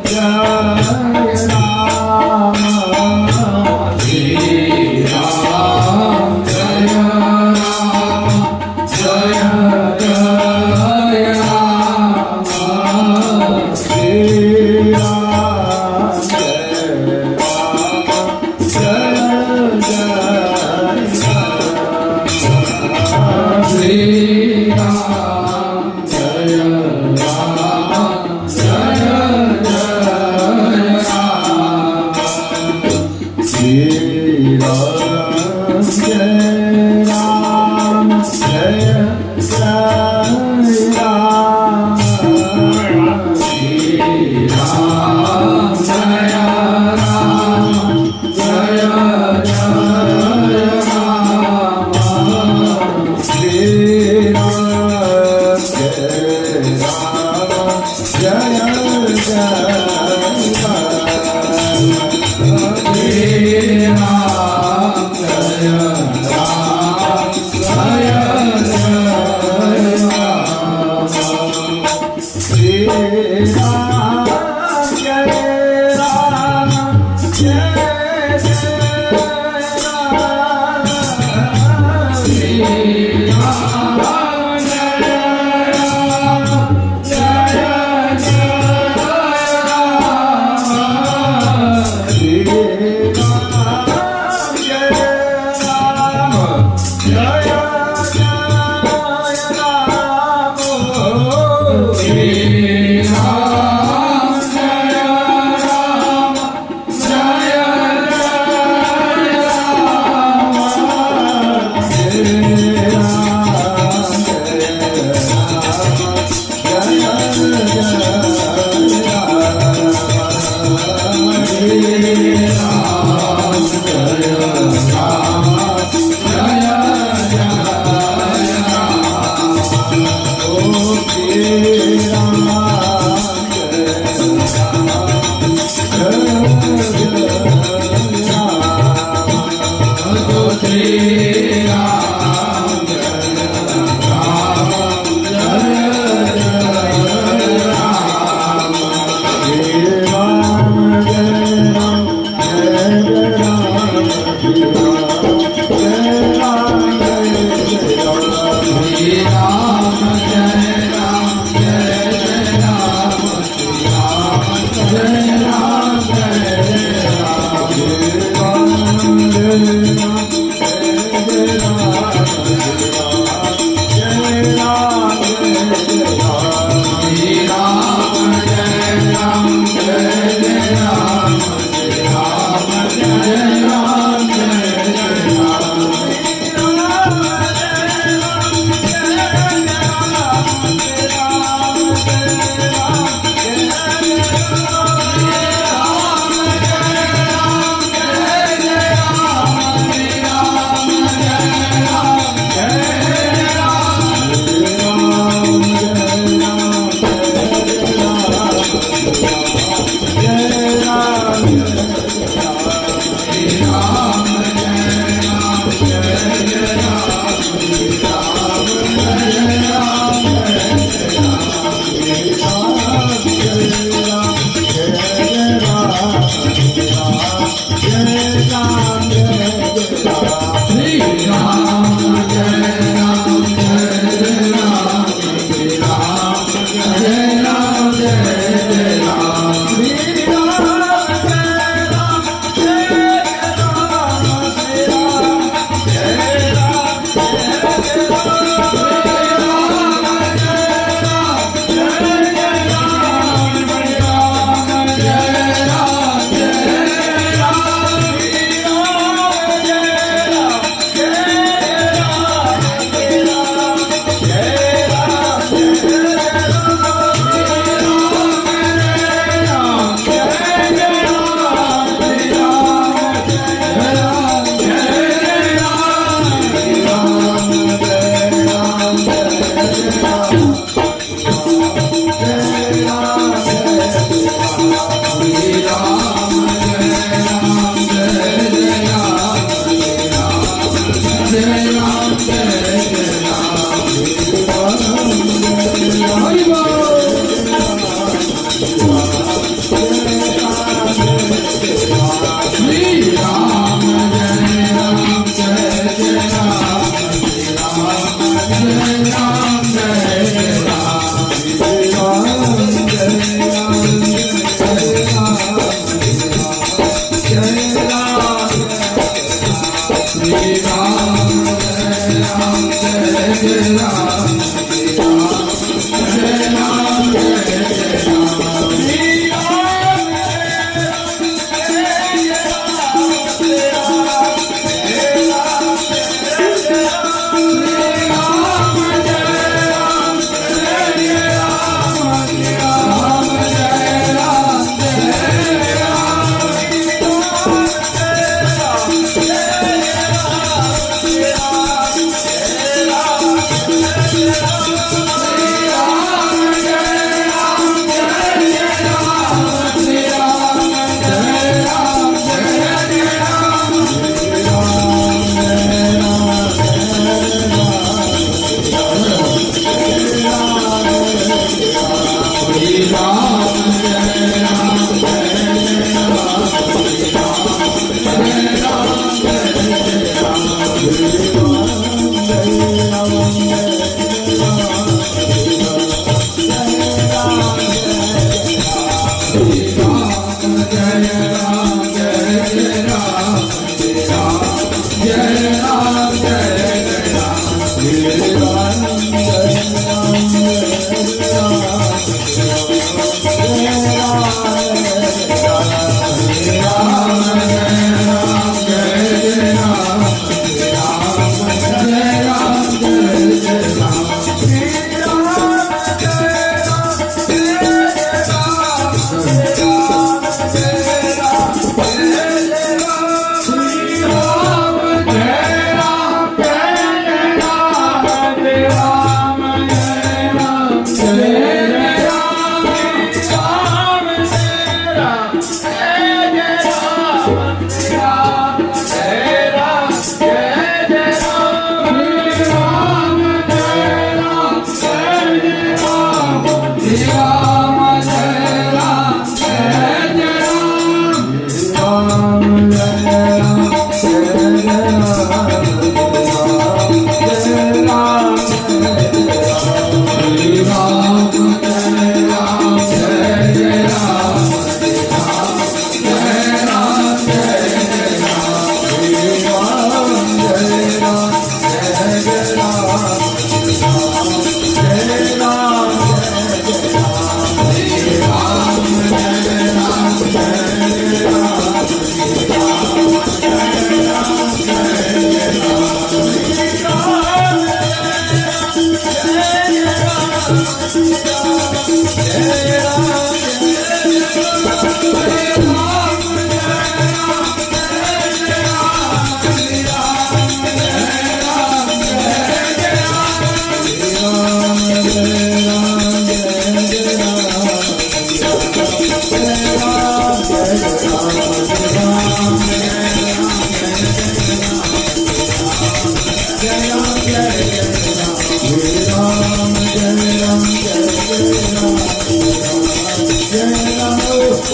Jai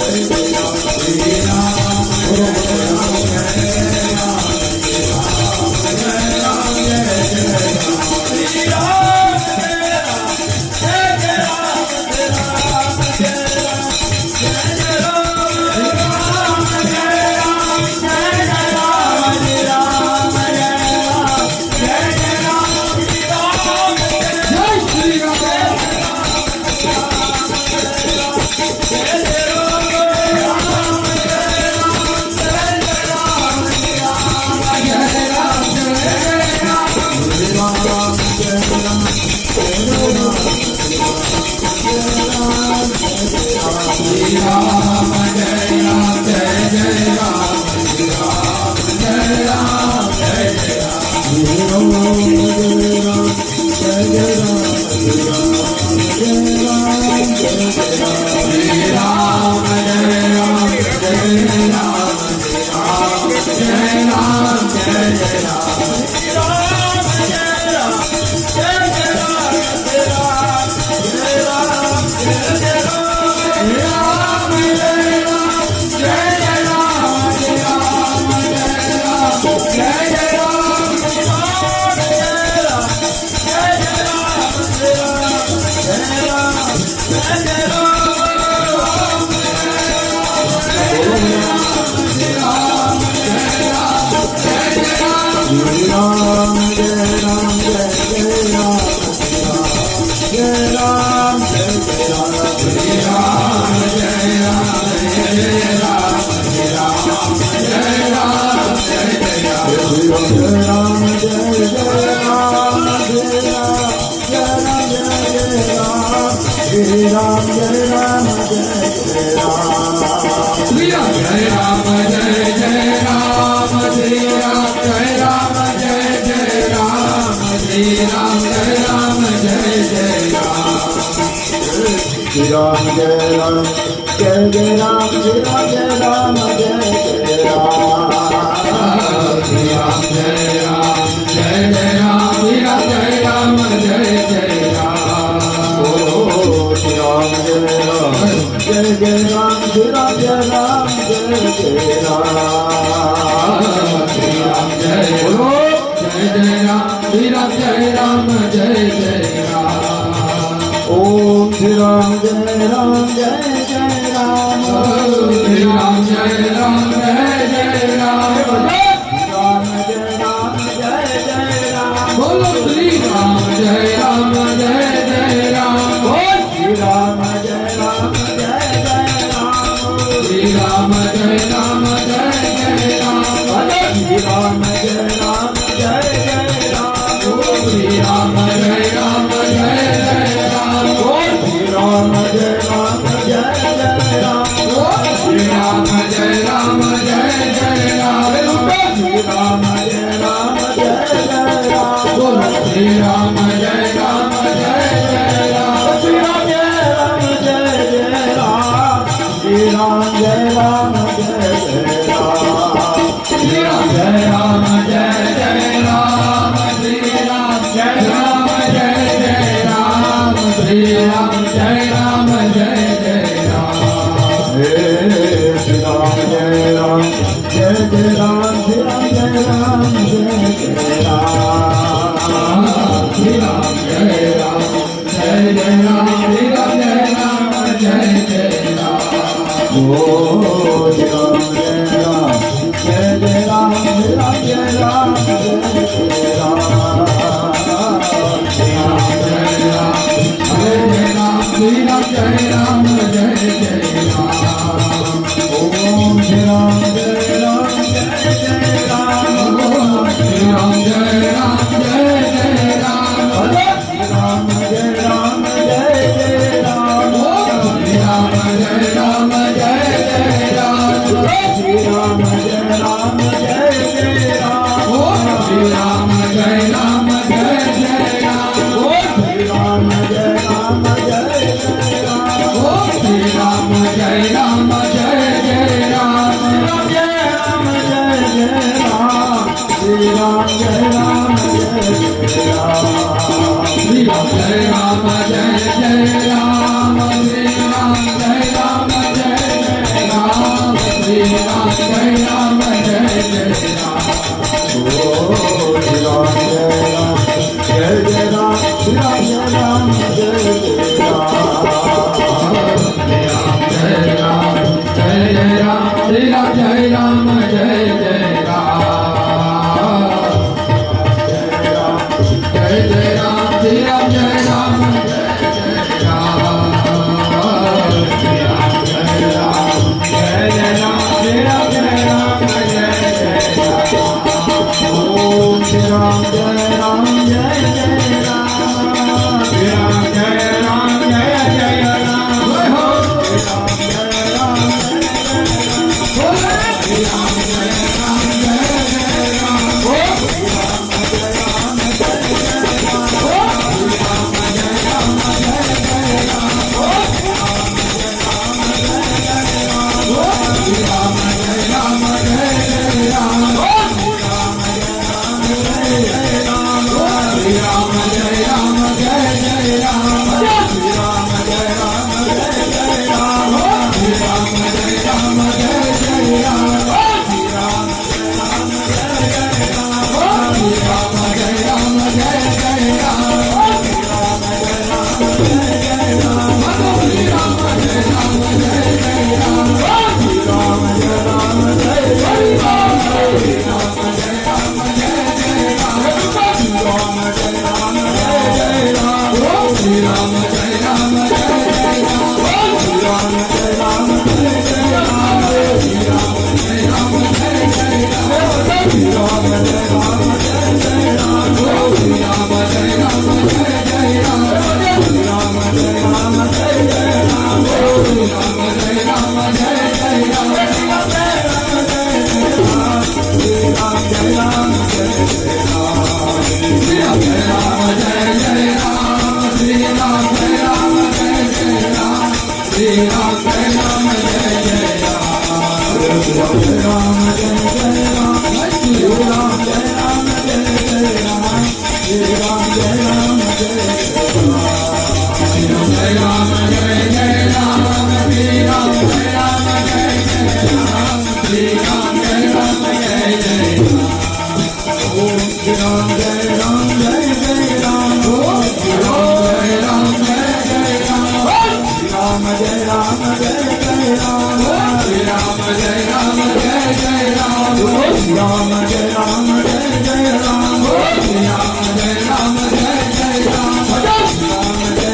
जय श्री राम श्री राम जय राम जय जय राम श्री राम जय राम जय जय राम श्री राम जय राम जय राम श्री राम जय राम जय जय राम राम जय राम जय जय राम जय राम जय राम जय जय राम श्री राम जय राम जय जय राम श्री राम जय राम जय जय राम श्री राम जय राम जय जय राम श्री राम जय राम जय जय राम श्री राम जय राम जय जय राम श्री राम जय राम जय जय राम श्री राम जय राम जय जय राम श्री राम जय राम जय जय राम श्री राम जय राम जय जय राम ओ श्री राम जय राम जय जय राम श्री राम जय राम जय जय राम श्री राम जय बोलो जय जय राम श्री राम जय राम जय जय राम ओम श्री राम जय राम जय जय राम श्री राम जय राम जय जय राम राम जय राम जय जय राम बोलो श्री राम जय राम जय जय राम श्री राम जय राम जय जय राम श्री राम जय राम जय जय राम श्री राम जय राम जय जय राम श्री राम जय राम जय जय राम श्री राम जय राम जय जय राम श्री राम जय राम जय जय राम श्री राम जय राम जय जय राम बोलो श्री राम जय राम जय जय राम श्री राम जय राम जय जय राम श्री राम जय राम जय जय राम श्री राम जय राम जय जय राम श्री राम जय राम जय जय राम श्री राम जय राम जय जय राम हे श्री राम जय राम जय जय राम श्री राम जय राम जय जय राम श्री राम जय राम जय जय राम श्री राम जय राम जय जय राम ओ श्री राम जय राम जय जय राम श्री राम जय राम जय जय राम श्री राम जय राम जय जय राम श्री राम जय राम जय जय राम ओम श्री राम जय राम जय जय राम श्री राम जय राम जय जय राम श्री राम जय राम जय जय राम श्री राम जय राम जय जय राम श्री राम जय राम जय जय राम श्री राम जय राम जय जय राम श्री राम जय राम जय जय राम श्री राम जय राम जय जय राम जय राम जय जय राम श्री राम जय राम जय जय राम श्री राम जय राम जय जय राम श्री राम जय राम जय जय Shri Ram Jai Ram Jai Jai Ram Jai Jai Ram Shri Ram Jai Ram Jai Jai Ram Jai Jai Ram Shri Ram Jai Ram Jai Jai Ram Om Shri Ram Jai Ram Jai Jai Ram Shri Ram Jai Ram Jai Jai Ram Jai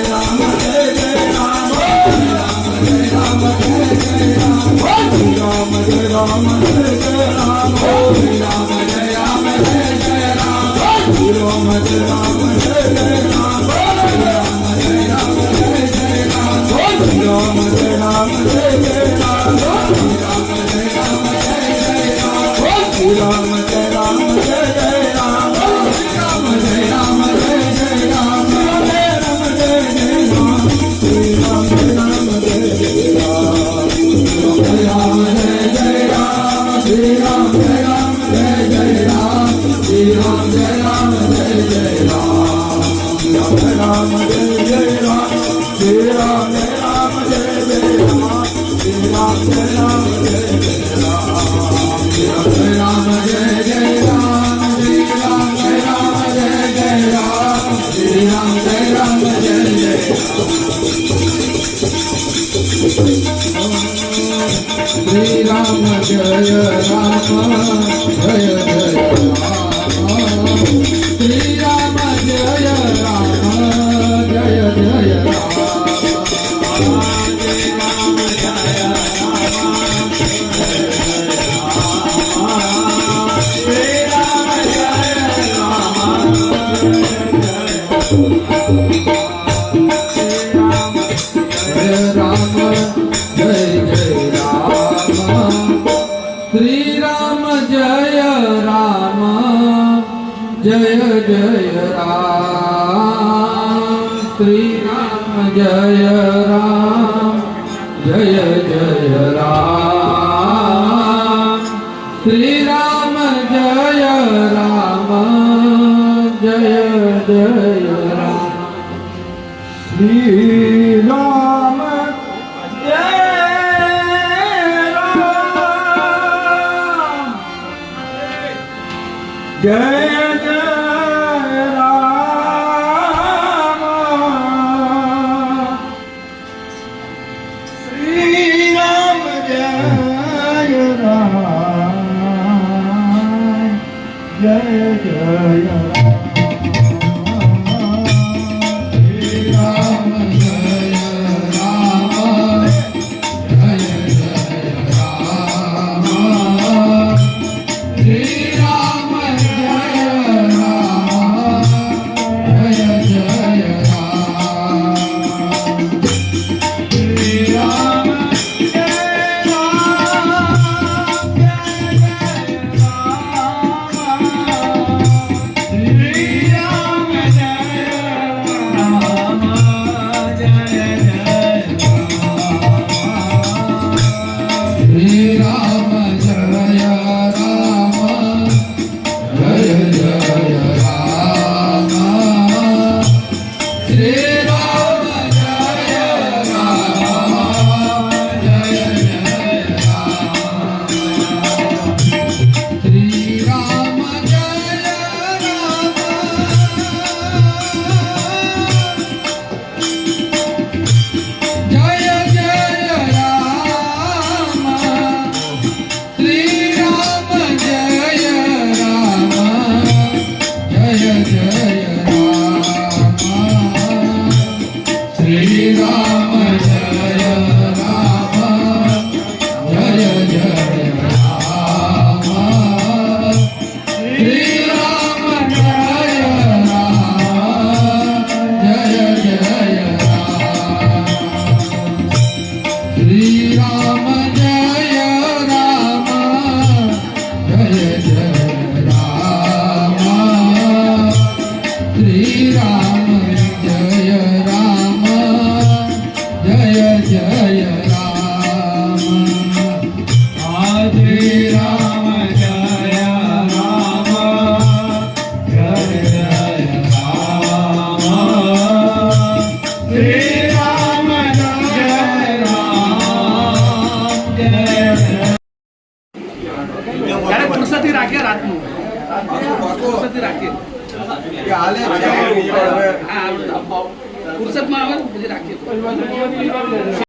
Ho Shri Ram Jai Ram Jai Ram Shri Ram Jai Ram Jai Jai Ram Shri Ram Jai Ram Jai Jai Jai Jai Ram Shri Ram Jai Ram Jai Jai Ram Shri Ram Jai Ram Jai Jai Ram Shri Ram Jai Jai Shri Ram जय राम जय जय राम श्री राम जय राम जय जय राम श्री राम जय राम जय जय राम श्री राम जय राम जय जय राम श्री राम जय राम जय जय राम श्री राम जय राम जय जय राम श्री राम जय राम जय जय राम श्री राम जय राम जय जय राम श्री राम जय राम जय जय राम श्री राम जय राम जय ત્યારે ફુરસતી રાખીએ રાતનું ફુરસતી રાખીએ હા ફુરસતમાં આવે ને પછી રાખીએ